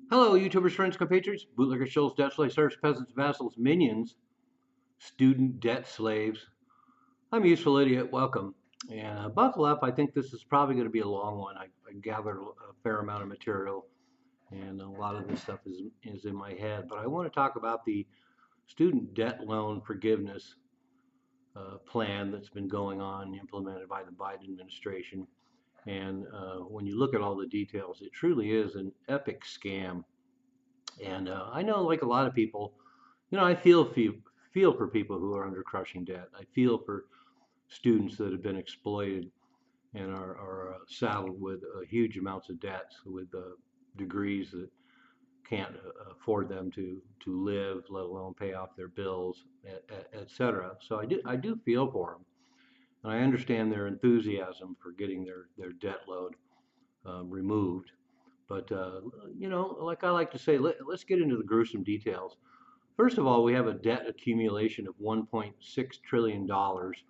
Hello, YouTubers, friends, compatriots, bootlickers, shills, debt slaves, serfs, peasants, vassals, minions, student debt slaves. I'm a useful idiot. Welcome. And buckle up. I think this is probably going to be a long one. I gathered a fair amount of material, and a lot of this stuff is in my head. But I want to talk about the student debt loan forgiveness plan that's been going on, implemented by the Biden administration. And when you look at all the details, it truly is an epic scam. And I know, like a lot of people, I feel for people who are under crushing debt. I feel for students that have been exploited and are saddled with huge amounts of debts, with degrees that can't afford them to live, let alone pay off their bills, et cetera. So I do feel for them, and I understand their enthusiasm for getting their debt load removed. But like I like to say, let's get into the gruesome details. First of all, we have a debt accumulation of $1.6 trillion dollars,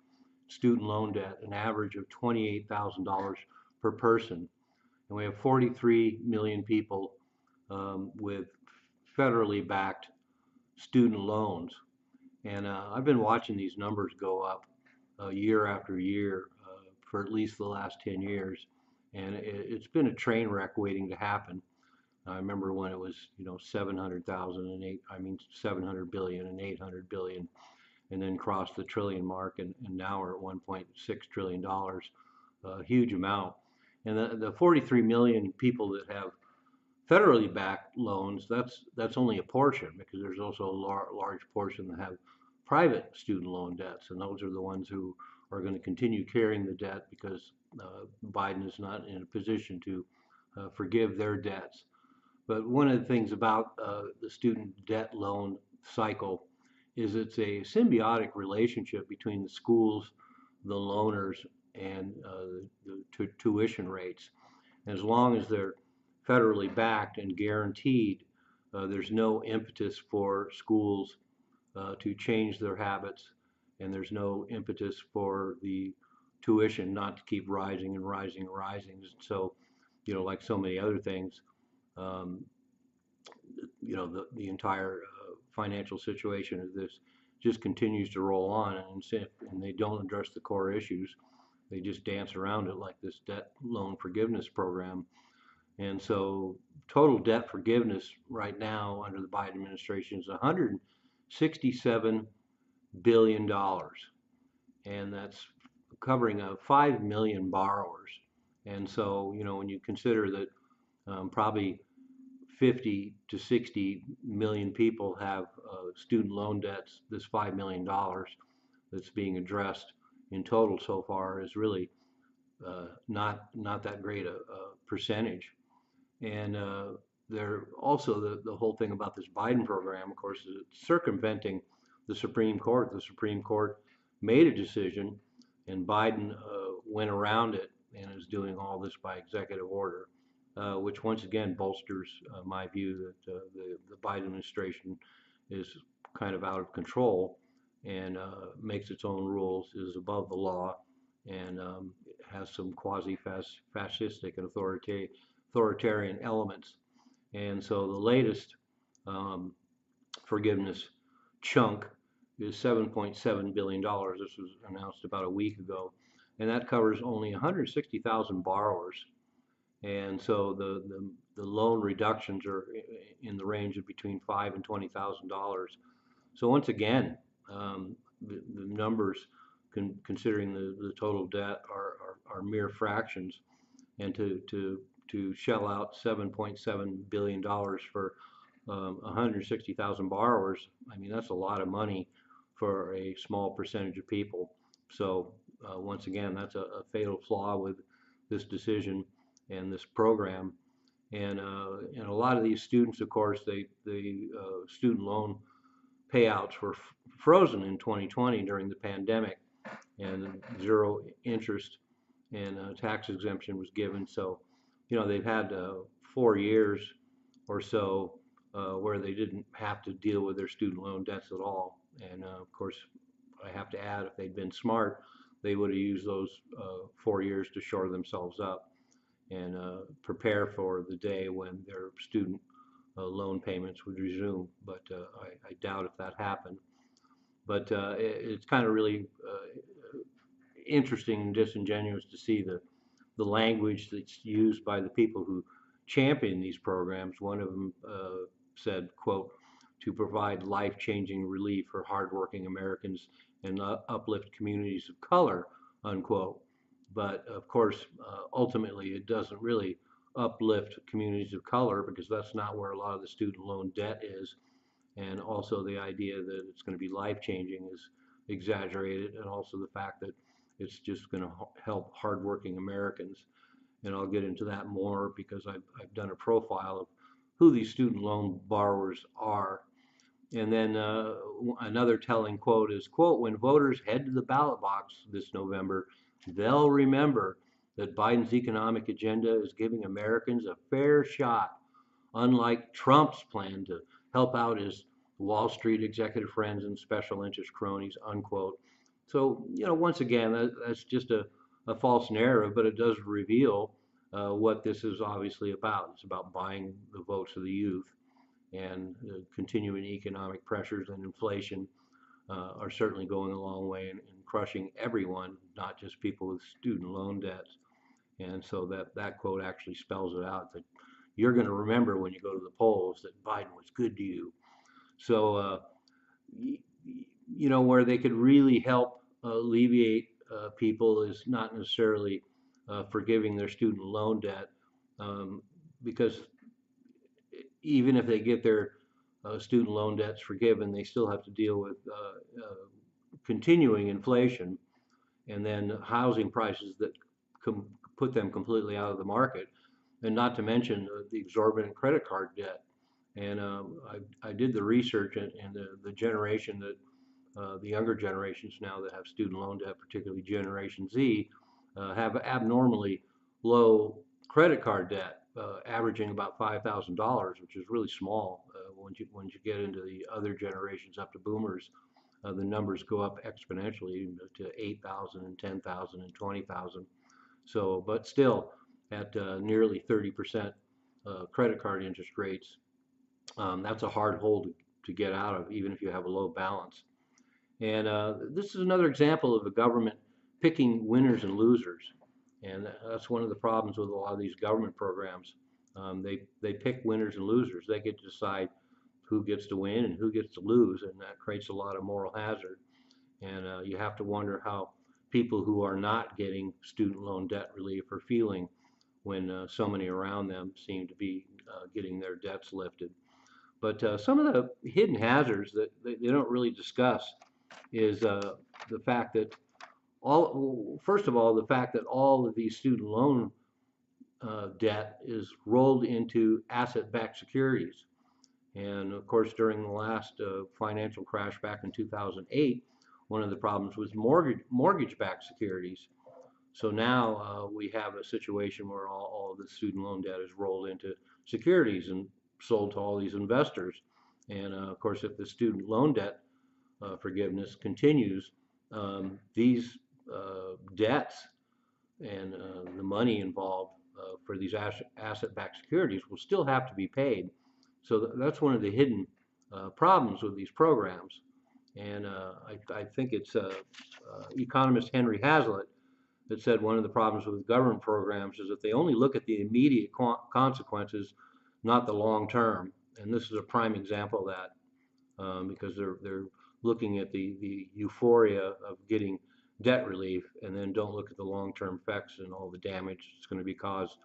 student loan debt, an average of $28,000 per person. And we have 43 million people with federally backed student loans. And I've been watching these numbers go up year after year for at least the last 10 years. And it's been a train wreck waiting to happen. I remember when it was, 700,000 and eight, I mean, 700 billion and 800 billion, and then crossed the trillion mark, and now we're at $1.6 trillion dollars, a huge amount. And the 43 million people that have federally backed loans, that's only a portion, because there's also a large portion that have private student loan debts, and those are the ones who are going to continue carrying the debt because Biden is not in a position to forgive their debts. But one of the things about the student debt loan cycle is it's a symbiotic relationship between the schools, the loaners, and the tuition rates. And as long as they're federally backed and guaranteed, there's no impetus for schools to change their habits, and there's no impetus for the tuition not to keep rising and rising and rising. So, like so many other things, um, the entire financial situation of this just continues to roll on, and they don't address the core issues. They just dance around it, like this debt loan forgiveness program. And so total debt forgiveness right now under the Biden administration is $167 billion dollars, and that's covering 5 million borrowers. And so, when you consider that probably 50 to 60 million people have student loan debts, this $5 million dollars that's being addressed in total so far is really not that great a percentage. And they're also the whole thing about this Biden program, of course, is it's circumventing the Supreme Court. The Supreme Court made a decision, and Biden went around it and is doing all this by executive order, which once again bolsters my view that the Biden administration is kind of out of control and makes its own rules, is above the law, and has some quasi-fascistic and authoritarian elements. And so the latest um, forgiveness chunk is $7.7 billion dollars. This was announced about a week ago, and that covers only 160,000 borrowers. And so the loan reductions are in the range of between $5,000 and $20,000. So once again, the numbers, considering the total debt, are mere fractions, and to shell out $7.7 billion dollars for 160,000 borrowers, I mean, that's a lot of money for a small percentage of people. So once again, that's a fatal flaw with this decision and this program. And a lot of these students, of course, the student loan payouts were frozen in 2020 during the pandemic, and zero interest and tax exemption was given. So, they've had 4 years or so where they didn't have to deal with their student loan debts at all. And of course, I have to add, if they'd been smart, they would have used those 4 years to shore themselves up and prepare for the day when their student loan payments would resume, but I doubt if that happened. But it's kind of really interesting and disingenuous to see the language that's used by the people who champion these programs. One of them said, quote, to provide life-changing relief for hardworking Americans and uplift communities of color, unquote. But of course, ultimately, it doesn't really uplift communities of color because that's not where a lot of the student loan debt is. And also the idea that it's going to be life-changing is exaggerated, and also the fact that it's just going to help hardworking Americans. And I'll get into that more because I've done a profile of who these student loan borrowers are. And then another telling quote is, quote, when voters head to the ballot box this November, they'll remember that Biden's economic agenda is giving Americans a fair shot, unlike Trump's plan to help out his Wall Street executive friends and special interest cronies, unquote. So, once again, that's just a false narrative, but it does reveal what this is obviously about. It's about buying the votes of the youth, and continuing economic pressures and inflation are certainly going a long way in crushing everyone, not just people with student loan debts. And so that quote actually spells it out, that you're going to remember when you go to the polls that Biden was good to you. So, where they could really help alleviate people is not necessarily forgiving their student loan debt, because even if they get their student loan debts forgiven, they still have to deal with continuing inflation, and then housing prices that put them completely out of the market, and not to mention the exorbitant credit card debt. And I did the research, and the generation that the younger generations now that have student loan debt, particularly Generation Z, have abnormally low credit card debt, averaging about $5,000, which is really small. Once you get into the other generations up to boomers, the numbers go up exponentially to 8,000 and 10,000 and 20,000. So, but still, at nearly 30% credit card interest rates, that's a hard hole to get out of, even if you have a low balance. And this is another example of the government picking winners and losers. And that's one of the problems with a lot of these government programs. They pick winners and losers. They get to decide who gets to win and who gets to lose, and that creates a lot of moral hazard. And you have to wonder how people who are not getting student loan debt relief are feeling when so many around them seem to be getting their debts lifted. But some of the hidden hazards that they don't really discuss is the fact that first of all, the fact that all of these student loan debt is rolled into asset-backed securities. And of course, during the last financial crash back in 2008, one of the problems was mortgage-backed securities. So now we have a situation where all of the student loan debt is rolled into securities and sold to all these investors. And of course, if the student loan debt forgiveness continues, these debts and the money involved for these asset-backed securities will still have to be paid. So that's one of the hidden problems with these programs. And I think it's economist Henry Hazlitt that said one of the problems with government programs is that they only look at the immediate consequences, not the long term. And this is a prime example of that, because they're looking at the euphoria of getting debt relief, and then don't look at the long-term effects and all the damage that's going to be caused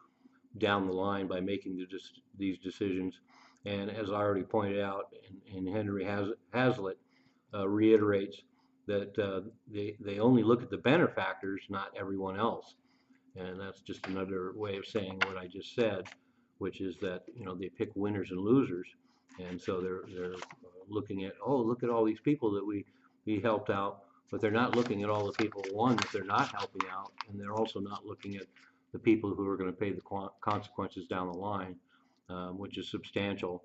down the line by making these decisions. And as I already pointed out, and Henry Hazlitt reiterates that they only look at the benefactors, not everyone else. And that's just another way of saying what I just said, which is that they pick winners and losers, and so they're looking at, oh, look at all these people that we helped out, but they're not looking at all the people, one, that they're not helping out, and they're also not looking at the people who are going to pay the consequences down the line, which is substantial.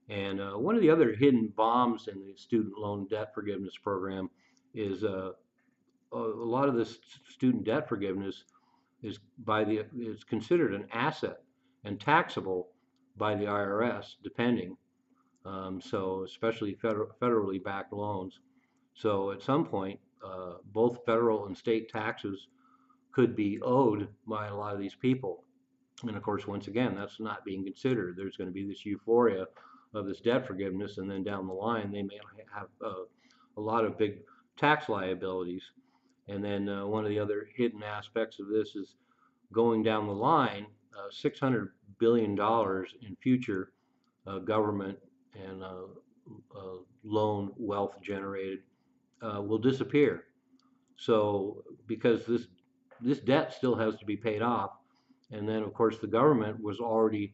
And one of the other hidden bombs in the student loan debt forgiveness program is a lot of this student debt forgiveness is considered an asset and taxable by the IRS, depending. So especially federally backed loans. So at some point, both federal and state taxes could be owed by a lot of these people. And of course, once again, that's not being considered. There's going to be this euphoria of this debt forgiveness, and then down the line, they may have a lot of big tax liabilities. And then one of the other hidden aspects of this is going down the line, $600 billion in future government and loan wealth generated will disappear. So because this debt still has to be paid off, and then of course the government was already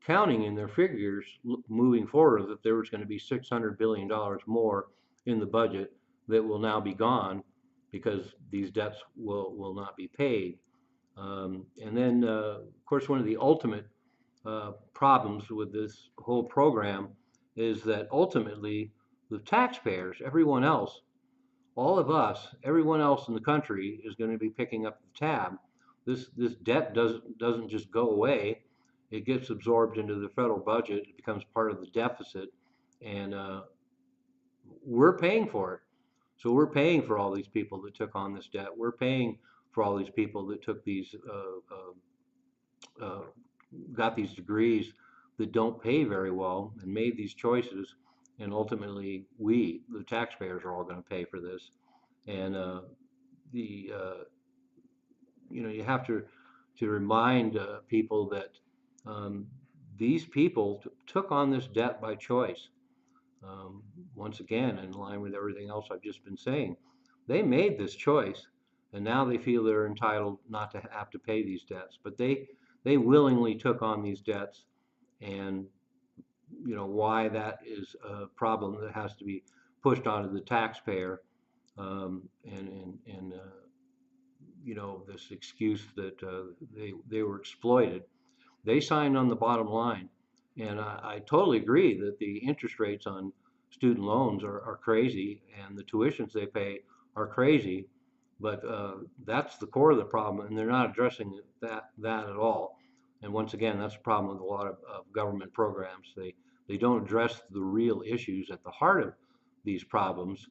counting in their figures moving forward that there was going to be $600 billion more in the budget that will now be gone because these debts will not be paid. And then, of course, one of the ultimate problems with this whole program is that ultimately the taxpayers, everyone else, all of us, everyone else in the country is going to be picking up the tab. This debt doesn't just go away. It gets absorbed into the federal budget. It becomes part of the deficit, and we're paying for it. So we're paying for all these people that took on this debt. We're paying for all these people that took these got these degrees that don't pay very well and made these choices, and ultimately we, the taxpayers, are all going to pay for this. And the you have to remind people that these people took on this debt by choice. Once again, in line with everything else I've just been saying, they made this choice, and now they feel they're entitled not to have to pay these debts. But they willingly took on these debts, and why that is a problem that has to be pushed onto the taxpayer, and this excuse that they were exploited. They signed on the bottom line, and I totally agree that the interest rates on student loans are crazy, and the tuitions they pay are crazy. But that's the core of the problem, and they're not addressing that at all. And once again, that's a problem with a lot of government programs. They don't address the real issues at the heart of these problems.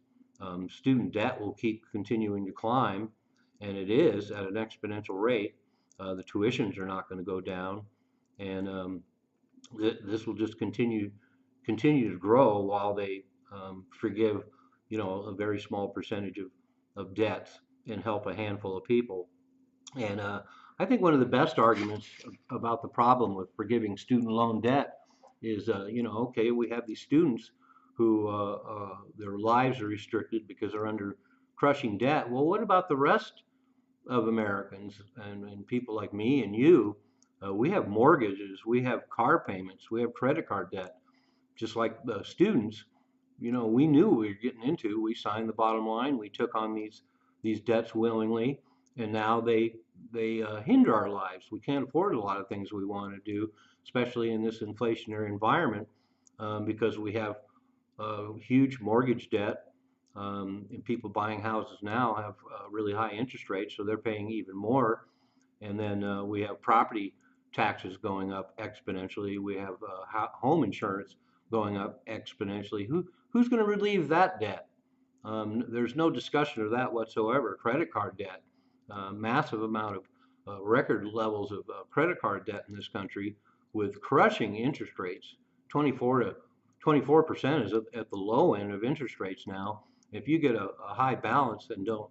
Student debt will keep continuing to climb, and it is at an exponential rate. The tuitions are not going to go down, and this will just continue to grow while they forgive, a very small percentage of debts and help a handful of people. And I think one of the best arguments about the problem with forgiving student loan debt is, okay, we have these students who their lives are restricted because they're under crushing debt. Well, what about the rest of Americans and people like me and you? We have mortgages, we have car payments, we have credit card debt. Just like the students, we knew what we were getting into. We signed the bottom line. We took on these debts willingly, and now they hinder our lives. We can't afford a lot of things we want to do, especially in this inflationary environment, because we have huge mortgage debt, and people buying houses now have really high interest rates, so they're paying even more. And then we have property taxes going up exponentially. We have home insurance going up exponentially. Who's going to relieve that debt? There's no discussion of that whatsoever. Credit card debt, massive amount of record levels of credit card debt in this country with crushing interest rates. 24% is at the low end of interest rates now. If you get a high balance and don't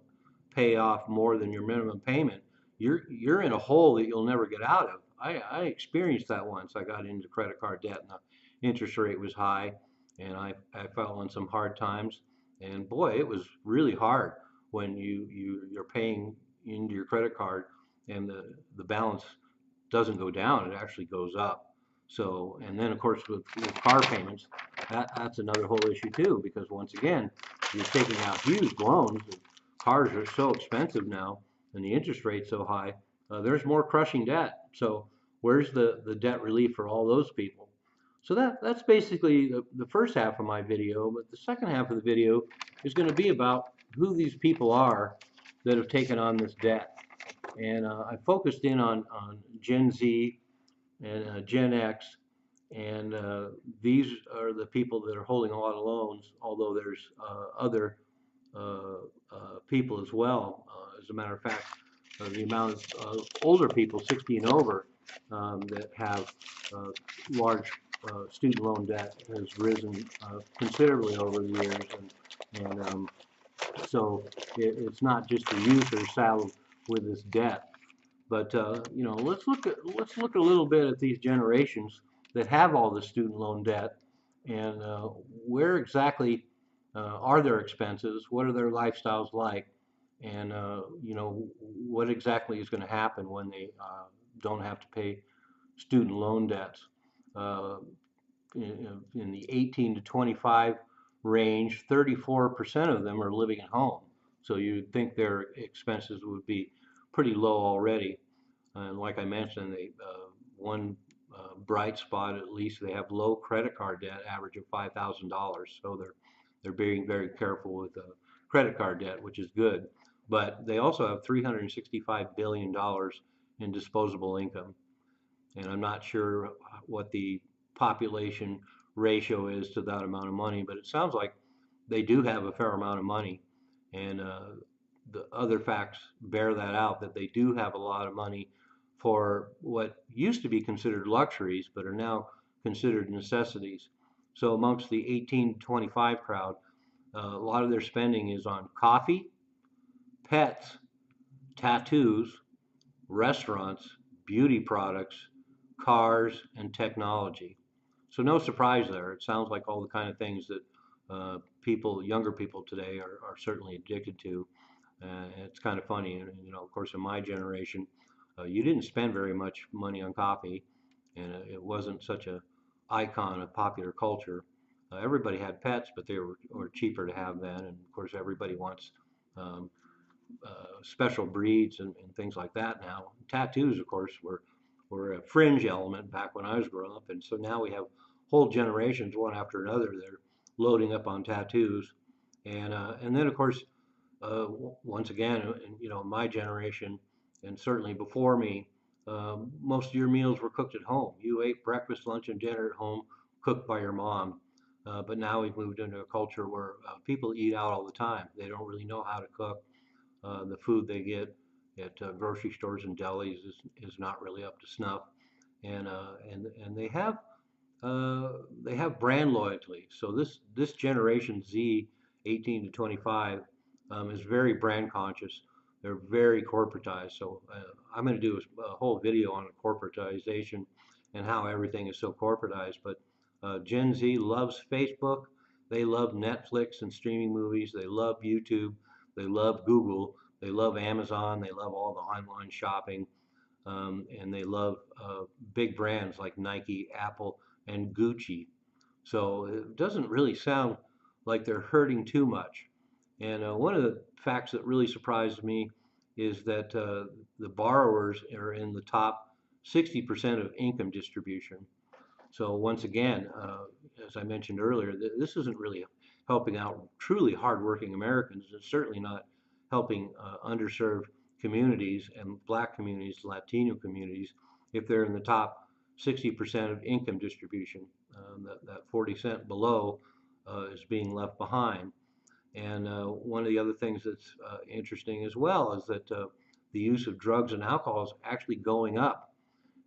pay off more than your minimum payment, you're in a hole that you'll never get out of. I experienced that once. I got into credit card debt and the interest rate was high, and I fell on some hard times. And boy, it was really hard when you're paying into your credit card and the balance doesn't go down, it actually goes up. So, and then of course with car payments, that's another whole issue too, because once again, you're taking out huge loans. Cars are so expensive now, and the interest rate's so high. There's more crushing debt. So where's the debt relief for all those people? So that's basically the first half of my video, but the second half of the video is going to be about who these people are that have taken on this debt. And I focused in on Gen Z and Gen X And these are the people that are holding a lot of loans, although there's other uh, people as well. As a matter of fact, the amount of older people, 60 and over, that have uh, large student loan debt has risen considerably over the years, and so it's not just the youth that are saddled with this debt. But let's look a little bit at these generations that have all the student loan debt, and where exactly are their expenses? What are their lifestyles like? And what exactly is going to happen when they don't have to pay student loan debts? Uh, in the 18 to 25 range, 34% of them are living at home. So you'd think their expenses would be pretty low already. And like I mentioned, one bright spot, at least, they have low credit card debt, average of $5,000. So they're being very careful with credit card debt, which is good. But they also have $365 billion in disposable income. And I'm not sure what the population ratio is to that amount of money, but it sounds like they do have a fair amount of money. And the other facts bear that out, that they do have a lot of money for what used to be considered luxuries, but are now considered necessities. So amongst the 18 to 25 crowd, a lot of their spending is on coffee, pets, tattoos, restaurants, beauty products, cars, and technology. So no surprise there. It sounds like all the kind of things that younger people today are certainly addicted to. It's kind of funny, and of course, in my generation, you didn't spend very much money on coffee, and it wasn't such a icon of popular culture. Everybody had pets, but they were cheaper to have then, and of course, everybody wants um, special breeds and things like that now. Tattoos, of course, were a fringe element back when I was growing up, and so now we have whole generations, one after another, that are loading up on tattoos, and then of course, once again, my generation, and certainly before me, most of your meals were cooked at home. You ate breakfast, lunch, and dinner at home, cooked by your mom. But now we've moved into a culture where people eat out all the time. They don't really know how to cook. The food they get at grocery stores and delis is not really up to snuff, and they have brand loyalty. So this generation Z, 18 to 25, is very brand conscious. They're very corporatized. So I'm going to do a whole video on corporatization and how everything is so corporatized. But Gen Z loves Facebook. They love Netflix and streaming movies. They love YouTube. They love Google. They love Amazon. They love all the online shopping. And they love big brands like Nike, Apple, and Gucci. So it doesn't really sound like they're hurting too much. And one of the facts that really surprised me is that the borrowers are in the top 60% of income distribution. So once again, as I mentioned earlier, this isn't really helping out truly hardworking Americans. It's certainly not helping underserved communities and Black communities, Latino communities, if they're in the top 60% of income distribution. That 40 cent below is being left behind. And one of the other things that's interesting as well is that the use of drugs and alcohol is actually going up.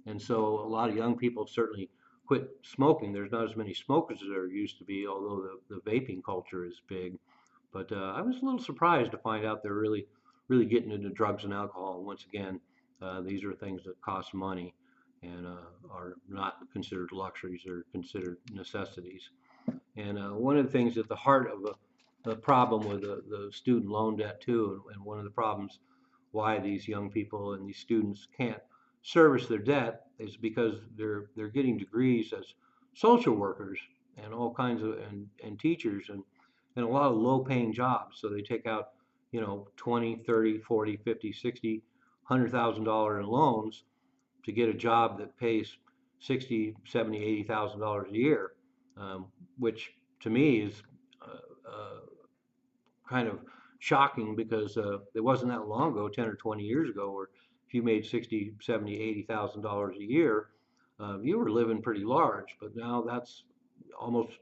And so a lot of young people certainly quit smoking. There's not as many smokers as there used to be, although the vaping culture is big. But I was a little surprised to find out they're really getting into drugs and alcohol. And once again, these are things that cost money and are not considered luxuries; they're considered necessities. And one of the things at the heart of the problem with the student loan debt too, and one of the problems why these young people and these students can't service their debt is because they're getting degrees as social workers and all kinds of and teachers and a lot of low paying jobs. So they take out, 20, 30, 40, 50, 60, $100,000 in loans to get a job that pays 60, 70, $80,000 a year, which to me is kind of shocking because it wasn't that long ago, 10 or 20 years ago, where if you made 60, 70, $80,000 a year, You were living pretty large, but now that's almost